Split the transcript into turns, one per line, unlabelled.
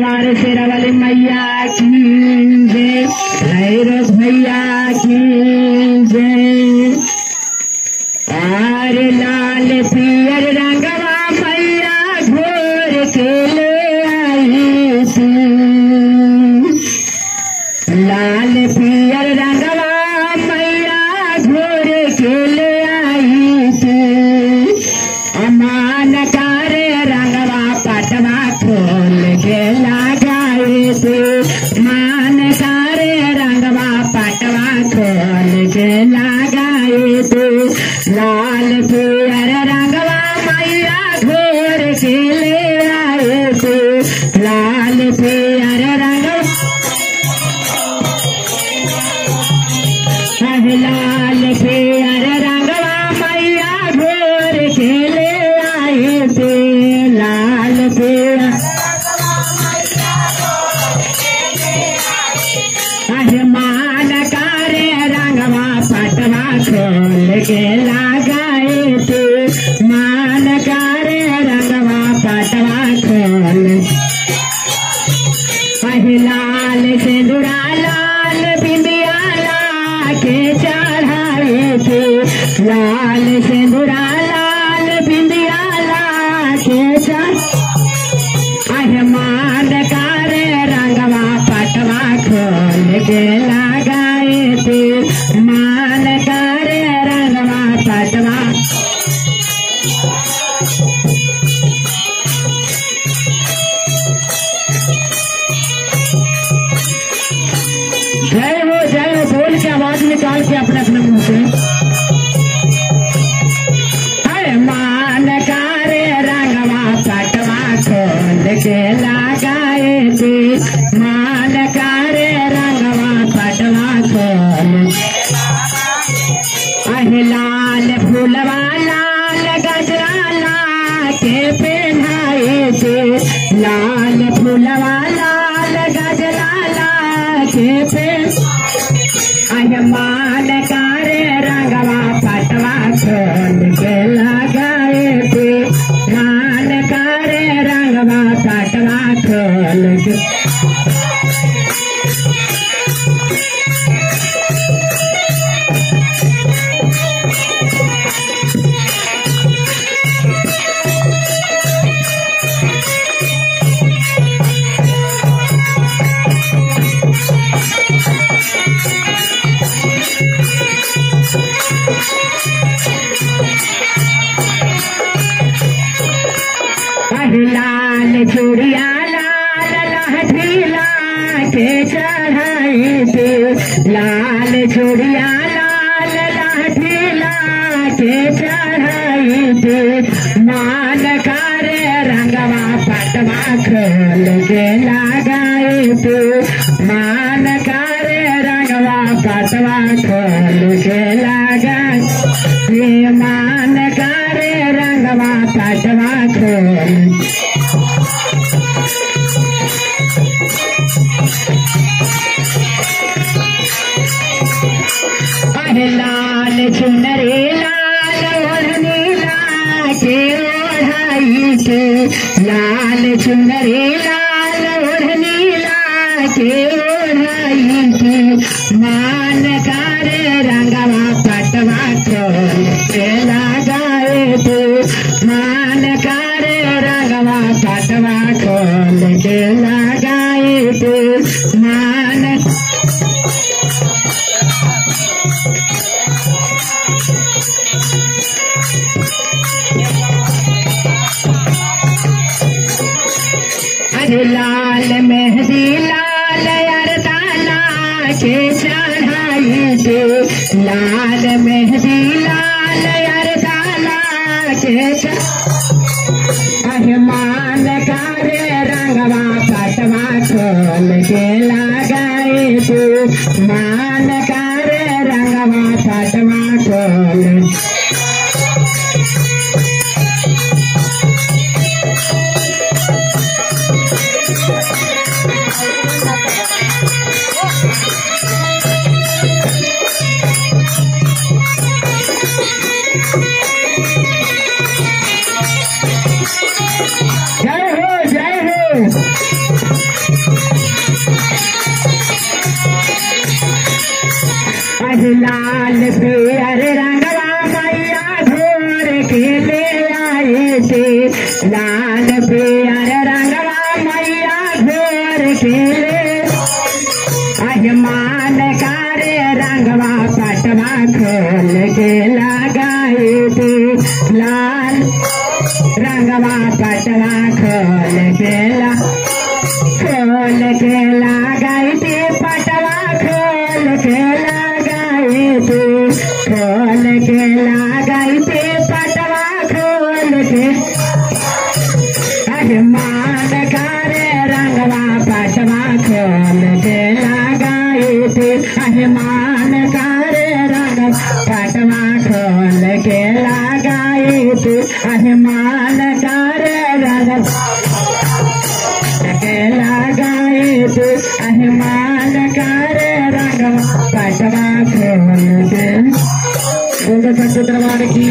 सवार शेरावाली मैया की जय, भैरव भैया की जय। आरे लाल पियर रंगवा मैया घोर के ले आई थी, लाल पियर रंगवा मैया घोर के ले आई थी। अमान कारे रंगवा पटवा खोल के लगाए थे, मान कारे रंगवा पटवा खोल के लगाए थे। लाल पियर रंगवा मैया घोर के ले आए थे, लाल पियर रंगवा लाल पियर रंगवा मैया घोर के ले आए थे, लाल पियर मान कारे रंगवा पटवा खोल के लगाए थे, मान कारे रंगवा पटवा खोल। लाल सिंदूरा लाल बिंदिया के चढ़ाए थे, लाल सिंदूरा लाल बिंदिया के चढ़। मान कारे रंगवा पटवा खोल के लगाए थे, मान कारे रंगवा पटवा। जय हो बोल के आवाज निकाल के अपने अपने मुंह से। मान कारे रंगवा पटवा खोल के लगाए थे, मान कारे रंगवा पटवा खोल। लाल फूलवा लाल गजरा के पहनाए थे, लाल फूलवा लाल गजरा के मान कारे रंगवा पटवा खोल के लगाए थे, मान कारे रंगवा पटवा खोल के। लाल चूड़िया लाल लहठी के चढ़ाई थी, लाल चूड़िया लाल लहठी के चढ़ाई थी। मान कारे रंगवा पटवा खोल के लगाए थे, मान कारे रंगवा पटवा खोल के लगाए, मान कारे रंगवा पटवा खोल। लाल चुनरी लाल ओढ़नी के ओढ़ाई थे, लाल चुनरी लाल ओढ़नी के ओढ़ाई थे। मान कारे रंगवा पटवा खोल के लगाए थे, मान कारे रंगवा पटवा खोल के लगाए थे। मान लाल मेहंदी लाल अरदाना के चढ़ाई थे, लाल मेहंदी लाल अरदाना के मान कारे रंगवा पटवा खोल के लगाए थे, मान कारे रंगवा पटवा खोल। लाल पियर रंगवा मैया घोर के ले आए थे लाल पियर रंगवा मैया घोर के ले मान कारे रंगवा पटवा खोल के लगाए थे लाल रंगवा पटवा खोल के लगाए थे पटवा खोल के लगाए थे खोल के लगाए थे पटवा खोल के मान कारे रंगवा पटवा खोल के लगाए थे मान कारे रंग पटवा खोल के लगाए थे मान कारे रंग के लगाए थे मान कारे रंग पटवा खोल के दरबार की